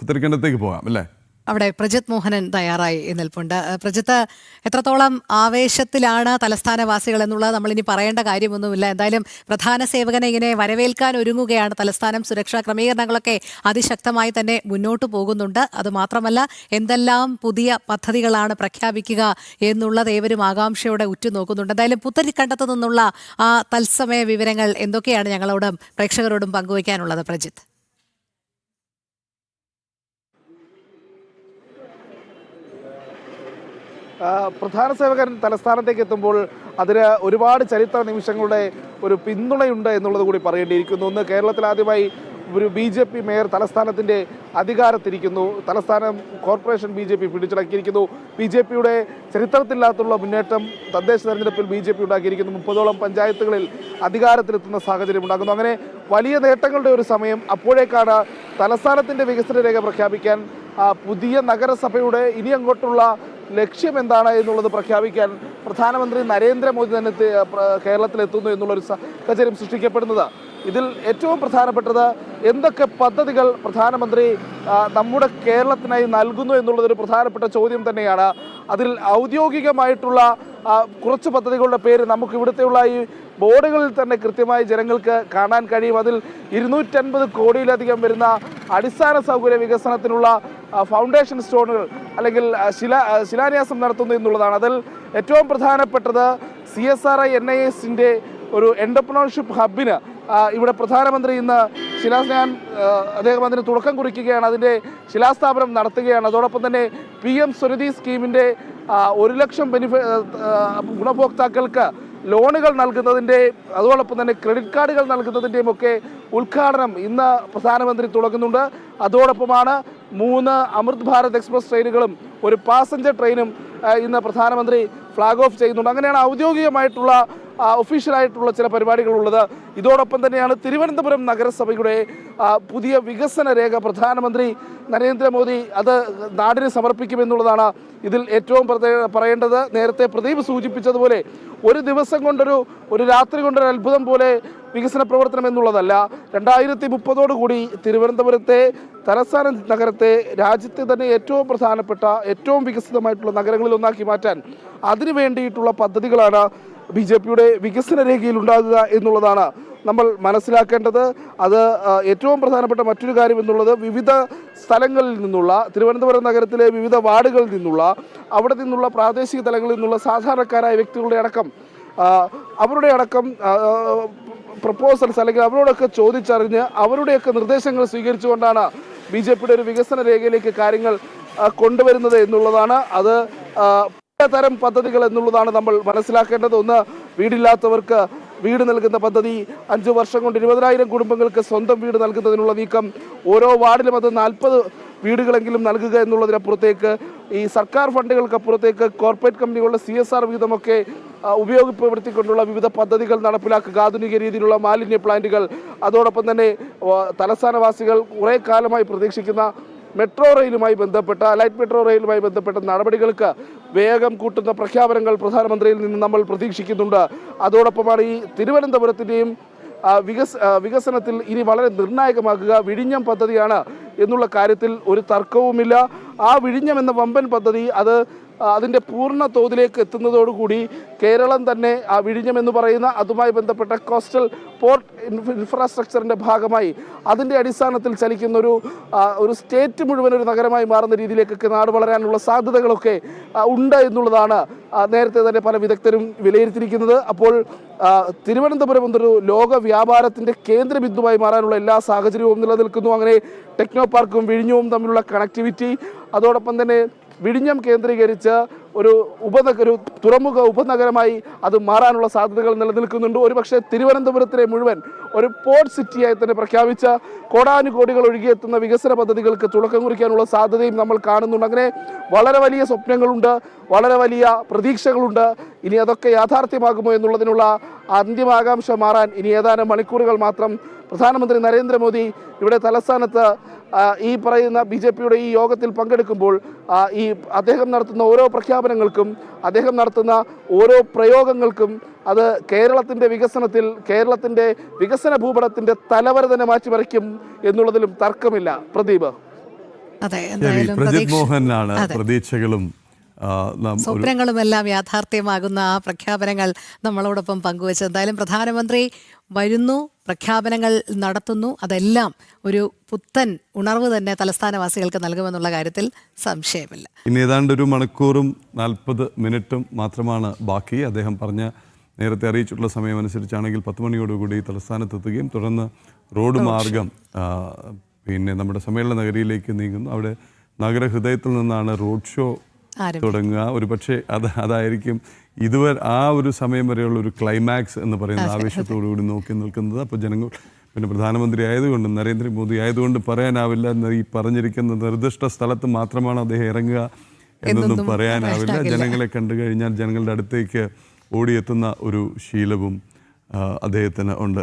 ഉത്തരഖണ്ഡത്തേക്ക് പോകാം അല്ലേ? അവിടെ പ്രജിത് മോഹനൻ തയ്യാറായി നിൽപ്പുണ്ട്. പ്രജിത്ത്, എത്രത്തോളം ആവേശത്തിലാണ് തലസ്ഥാനവാസികൾ എന്നുള്ളത് നമ്മളിനി പറയേണ്ട കാര്യമൊന്നുമില്ല. എന്തായാലും പ്രധാന സേവകനെ ഇങ്ങനെ വരവേൽക്കാൻ ഒരുങ്ങുകയാണ് തലസ്ഥാനം. സുരക്ഷാ ക്രമീകരണങ്ങളൊക്കെ അതിശക്തമായി തന്നെ മുന്നോട്ട് പോകുന്നുണ്ട്. അതുമാത്രമല്ല, എന്തെല്ലാം പുതിയ പദ്ധതികളാണ് പ്രഖ്യാപിക്കുക എന്നുള്ളത് ഏവരും ആകാംക്ഷയോടെ ഉറ്റുനോക്കുന്നുണ്ട്. എന്തായാലും പുത്തരിക്കണ്ടത്ത് നിന്നുള്ള ആ തത്സമയ വിവരങ്ങൾ എന്തൊക്കെയാണ് ഞങ്ങളോടും പ്രേക്ഷകരോടും പങ്കുവയ്ക്കാനുള്ളത് പ്രജിത്ത്? പ്രധാന സേവകൻ തലസ്ഥാനത്തേക്ക് എത്തുമ്പോൾ അതിന് ഒരുപാട് ചരിത്ര നിമിഷങ്ങളുടെ ഒരു പിന്തുണയുണ്ട് എന്നുള്ളത് കൂടി പറയേണ്ടിയിരിക്കുന്നു. ഒന്ന്, കേരളത്തിൽ ആദ്യമായി ഒരു BJP മേയർ തലസ്ഥാനത്തിൻ്റെ അധികാരത്തിരിക്കുന്നു. തലസ്ഥാനം കോർപ്പറേഷൻ BJP പിടിച്ചടക്കിയിരിക്കുന്നു. BJPയുടെ ചരിത്രത്തില്ലാത്തുള്ള മുന്നേറ്റം തദ്ദേശ തെരഞ്ഞെടുപ്പിൽ BJP ഉണ്ടാക്കിയിരിക്കുന്നു. 30ഓളം പഞ്ചായത്തുകളിൽ അധികാരത്തിലെത്തുന്ന സാഹചര്യം ഉണ്ടാകുന്നു. അങ്ങനെ വലിയ നേട്ടങ്ങളുടെ ഒരു സമയം. അപ്പോഴേക്കാണ് തലസ്ഥാനത്തിൻ്റെ വികസന രേഖ പ്രഖ്യാപിക്കാൻ, പുതിയ നഗരസഭയുടെ ഇനി അങ്ങോട്ടുള്ള ലക്ഷ്യം എന്താണ് എന്നുള്ളത് പ്രഖ്യാപിക്കാൻ പ്രധാനമന്ത്രി നരേന്ദ്രമോദി തന്നെ കേരളത്തിലെത്തുന്നു എന്നുള്ളൊരു സാഹചര്യം സൃഷ്ടിക്കപ്പെടുന്നത്. ഇതിൽ ഏറ്റവും പ്രധാനപ്പെട്ടത് എന്തൊക്കെ പദ്ധതികൾ പ്രധാനമന്ത്രി നമ്മുടെ കേരളത്തിനായി നൽകുന്നു എന്നുള്ളതൊരു പ്രധാനപ്പെട്ട ചോദ്യം തന്നെയാണ്. അതിൽ ഔദ്യോഗികമായിട്ടുള്ള കുറച്ച് പദ്ധതികളുടെ പേര് നമുക്ക് ഇവിടുത്തെയുള്ള ഈ ബോർഡുകളിൽ തന്നെ കൃത്യമായി ജനങ്ങൾക്ക് കാണാൻ കഴിയും. അതിൽ 250 കോടിയിലധികം വരുന്ന അടിസ്ഥാന സൗകര്യ വികസനത്തിനുള്ള ഫൗണ്ടേഷൻ സ്റ്റോണുകൾ അല്ലെങ്കിൽ ശിലാന്യാസം നടത്തുന്നു എന്നുള്ളതാണ്. അതിൽ ഏറ്റവും പ്രധാനപ്പെട്ടത് CSRI NISന്റെ ഒരു എന്റർപ്രണർഷിപ്പ് ഹബിന് ഇവിടെ പ്രധാനമന്ത്രി ഇന്ന് അദ്ദേഹം അതിന് തുടക്കം കുറിക്കുകയാണ്, അതിൻ്റെ ശിലാസ്ഥാപനം നടത്തുകയാണ്. അതോടൊപ്പം തന്നെ PM സ്വനിധി സ്കീമിൻ്റെ 1 ലക്ഷം ഗുണഭോക്താക്കൾക്ക് ലോണുകൾ നൽകുന്നതിൻ്റെ, അതോടൊപ്പം തന്നെ ക്രെഡിറ്റ് കാർഡുകൾ നൽകുന്നതിൻ്റെയും ഒക്കെ ഉദ്ഘാടനം ഇന്ന് പ്രധാനമന്ത്രി തുടങ്ങുന്നുണ്ട്. അതോടൊപ്പമാണ് 3 അമൃത് ഭാരത് എക്സ്പ്രസ് ട്രെയിനുകളും ഒരു പാസഞ്ചർ ട്രെയിനും ഇന്ന് പ്രധാനമന്ത്രി ഫ്ലാഗ് ഓഫ് ചെയ്യുന്നുണ്ട്. അങ്ങനെയാണ് ഔദ്യോഗികമായിട്ടുള്ള ഒഫീഷ്യലായിട്ടുള്ള ചില പരിപാടികളുള്ളത്. ഇതോടൊപ്പം തന്നെയാണ് തിരുവനന്തപുരം നഗരസഭയുടെ പുതിയ വികസന രേഖ പ്രധാനമന്ത്രി നരേന്ദ്രമോദി അത് നാടിന് സമർപ്പിക്കുമെന്നുള്ളതാണ് ഇതിൽ ഏറ്റവും പറയേണ്ടത്. നേരത്തെ പ്രദീപ് സൂചിപ്പിച്ചതുപോലെ ഒരു ദിവസം ഒരു രാത്രി കൊണ്ടൊരു അത്ഭുതം പോലെ വികസന പ്രവർത്തനം എന്നുള്ളതല്ല. 2030 തിരുവനന്തപുരത്തെ തലസ്ഥാന നഗരത്തെ രാജ്യത്തെ തന്നെ ഏറ്റവും പ്രധാനപ്പെട്ട ഏറ്റവും വികസിതമായിട്ടുള്ള നഗരങ്ങളിൽ ഒന്നാക്കി മാറ്റാൻ അതിനു വേണ്ടിയിട്ടുള്ള പദ്ധതികളാണ് BJPയുടെ വികസന രേഖയിൽ ഉണ്ടാകുക എന്നുള്ളതാണ് നമ്മൾ മനസ്സിലാക്കേണ്ടത്. അത് ഏറ്റവും പ്രധാനപ്പെട്ട മറ്റൊരു കാര്യം എന്നുള്ളത് വിവിധ സ്ഥലങ്ങളിൽ നിന്നുള്ള, തിരുവനന്തപുരം നഗരത്തിലെ വിവിധ വാർഡുകളിൽ നിന്നുള്ള, അവിടെ നിന്നുള്ള പ്രാദേശിക തലങ്ങളിൽ നിന്നുള്ള സാധാരണക്കാരായ വ്യക്തികളുടെ അടക്കം പ്രപ്പോസൽസ് അല്ലെങ്കിൽ അവരോടൊക്കെ ചോദിച്ചറിഞ്ഞ് അവരുടെയൊക്കെ നിർദ്ദേശങ്ങൾ സ്വീകരിച്ചുകൊണ്ടാണ് BJPയുടെ ഒരു വികസന രേഖയിലേക്ക് കാര്യങ്ങൾ കൊണ്ടുവരുന്നത് എന്നുള്ളതാണ്. അത് തരം പദ്ധതികൾ എന്നുള്ളതാണ് നമ്മൾ മനസ്സിലാക്കേണ്ടത്. ഒന്ന്, വീടില്ലാത്തവർക്ക് വീട് നൽകുന്ന പദ്ധതി. 5 വർഷം കൊണ്ട് 20,000 കുടുംബങ്ങൾക്ക് സ്വന്തം വീട് നൽകുന്നതിനുള്ള നീക്കം. ഓരോ വാർഡിലും അത് 40 വീടുകളെങ്കിലും നൽകുക എന്നുള്ളതിനപ്പുറത്തേക്ക് ഈ സർക്കാർ ഫണ്ടുകൾക്കപ്പുറത്തേക്ക് കോർപ്പറേറ്റ് കമ്പനികളുടെ CSR വിഹിതമൊക്കെ ഉപയോഗപ്പെടുത്തിക്കൊണ്ടുള്ള വിവിധ പദ്ധതികൾ നടപ്പിലാക്കുക. ആധുനിക രീതിയിലുള്ള മാലിന്യ പ്ലാന്റുകൾ. അതോടൊപ്പം തന്നെ തലസ്ഥാനവാസികൾ കുറേ കാലമായി പ്രതീക്ഷിക്കുന്ന മെട്രോ റെയിലുമായി ബന്ധപ്പെട്ട ലൈറ്റ് മെട്രോ റെയിലുമായി ബന്ധപ്പെട്ട നടപടികൾക്ക് വേഗം കൂട്ടുന്ന പ്രഖ്യാപനങ്ങൾ പ്രധാനമന്ത്രിയിൽ നിന്ന് നമ്മൾ പ്രതീക്ഷിക്കുന്നുണ്ട്. അതോടൊപ്പമാണ് ഈ തിരുവനന്തപുരത്തിൻ്റെയും വികസനത്തിൽ ഇനി വളരെ നിർണായകമാകുക വിഴിഞ്ഞം പദ്ധതിയാണ് എന്നുള്ള കാര്യത്തിൽ ഒരു തർക്കവുമില്ല. ആ വിഴിഞ്ഞം എന്ന വമ്പൻ പദ്ധതി അതിൻ്റെ പൂർണ്ണ തോതിലേക്ക് എത്തുന്നതോടുകൂടി കേരളം തന്നെ ആ വിഴിഞ്ഞം എന്ന് പറയുന്ന അതുമായി ബന്ധപ്പെട്ട കോസ്റ്റൽ പോർട്ട് ഇൻഫ്രാസ്ട്രക്ചറിൻ്റെ ഭാഗമായി അതിൻ്റെ അടിസ്ഥാനത്തിൽ ചലിക്കുന്ന ഒരു സ്റ്റേറ്റ് മുഴുവൻ ഒരു നഗരമായി മാറുന്ന രീതിയിലേക്കൊക്കെ നാട് വളരാനുള്ള സാധ്യതകളൊക്കെ ഉണ്ട് എന്നുള്ളതാണ് നേരത്തെ തന്നെ പല വിദഗ്ധരും വിലയിരുത്തിയിരിക്കുന്നത്. അപ്പോൾ തിരുവനന്തപുരം എന്നൊരു ലോക വ്യാപാരത്തിൻ്റെ കേന്ദ്രബിന്ദുവായി മാറാനുള്ള എല്ലാ സാഹചര്യവും നിലനിൽക്കുന്നു. അങ്ങനെ ടെക്നോ പാർക്കും വിഴിഞ്ഞവും തമ്മിലുള്ള കണക്ടിവിറ്റി, അതോടൊപ്പം തന്നെ വിഴിഞ്ഞം കേന്ദ്രീകരിച്ച് ഒരു തുറമുഖ ഉപനഗരമായി അത് മാറാനുള്ള സാധ്യതകൾ നിലനിൽക്കുന്നുണ്ട്. ഒരുപക്ഷെ തിരുവനന്തപുരത്തിലെ മുഴുവൻ ഒരു പോർട്ട് സിറ്റിയായി തന്നെ പ്രഖ്യാപിച്ച കോടാനുകോടികൾ ഒഴുകിയെത്തുന്ന വികസന പദ്ധതികൾക്ക് തുടക്കം കുറിക്കാനുള്ള സാധ്യതയും നമ്മൾ കാണുന്നുണ്ട്. അങ്ങനെ വളരെ വലിയ സ്വപ്നങ്ങളുണ്ട്, വളരെ വലിയ പ്രതീക്ഷകളുണ്ട്. ഇനി അതൊക്കെ യാഥാർത്ഥ്യമാകുമോ എന്നുള്ളതിനുള്ള അന്തിമാകാംക്ഷ മാറാൻ ഇനി ഏതാനും മണിക്കൂറുകൾ മാത്രം. പ്രധാനമന്ത്രി നരേന്ദ്രമോദി ഇവിടെ തലസ്ഥാനത്ത് ഈ പറയുന്ന BJPയുടെ ഈ യോഗത്തിൽ പങ്കെടുക്കുമ്പോൾ അദ്ദേഹം നടത്തുന്ന ഓരോ പ്രഖ്യാപനങ്ങൾക്കും, അദ്ദേഹം നടത്തുന്ന ഓരോ പ്രയോഗങ്ങൾക്കും അത് കേരളത്തിൻ്റെ വികസനത്തിൽ, കേരളത്തിൻ്റെ വികസന ഭൂപടത്തിൻ്റെ തലവര തന്നെ മാറ്റിമറിക്കും എന്നുള്ളതിലും തർക്കമില്ല. പ്രദീപ്. അതെ, ശരി, എന്തായാലും പ്രജിത് മോഹനാണ് പ്രതീക്ഷകളും സ്വപ്നങ്ങളുമെല്ലാം യാഥാർത്ഥ്യമാകുന്ന ആ പ്രഖ്യാപനങ്ങൾ നമ്മളോടൊപ്പം പങ്കുവച്ചു. എന്തായാലും പ്രധാനമന്ത്രി വരുന്നു, പ്രഖ്യാപനങ്ങൾ നടത്തുന്നു, അതെല്ലാം ഒരു പുത്തൻ ഉണർവ് തന്നെ തലസ്ഥാനവാസികൾക്ക് നൽകുമെന്നുള്ള കാര്യത്തിൽ സംശയമില്ല. ഇനി ഏതാണ്ട് 1 മണിക്കൂറും 40 മിനിറ്റും മാത്രമാണ് ബാക്കി. അദ്ദേഹം പറഞ്ഞ നേരത്തെ അറിയിച്ചിട്ടുള്ള സമയമനുസരിച്ചാണെങ്കിൽ 10 മണിയോടുകൂടി തലസ്ഥാനത്തെത്തുകയും തുടർന്ന് റോഡ് മാർഗം പിന്നെ നമ്മുടെ സമ്മേളന നഗരിയിലേക്ക് നീങ്ങുന്നു. അവിടെ നഗരഹൃദയത്തിൽ നിന്നാണ് റോഡ് ഷോ തുടങ്ങുക. ഒരുപക്ഷെ അതായിരിക്കും ഇതുവരെ ആ ഒരു സമയം വരെയുള്ള ഒരു ക്ലൈമാക്സ് എന്ന് പറയുന്ന ആവേശത്തോടുകൂടി നോക്കി നിൽക്കുന്നത്. അപ്പോൾ ജനങ്ങൾ പിന്നെ പ്രധാനമന്ത്രി ആയതുകൊണ്ടും നരേന്ദ്രമോദി ആയതുകൊണ്ടും പറയാനാവില്ല. ഈ പറഞ്ഞിരിക്കുന്ന നിർദ്ദിഷ്ട സ്ഥലത്ത് മാത്രമാണ് അദ്ദേഹം ഇറങ്ങുക എന്നൊന്നും പറയാനാവില്ല. ജനങ്ങളെ കണ്ടു കഴിഞ്ഞാൽ ജനങ്ങളുടെ അടുത്തേക്ക് ഓടിയെത്തുന്ന ഒരു ശീലവും അദ്ദേഹത്തിന് ഉണ്ട്.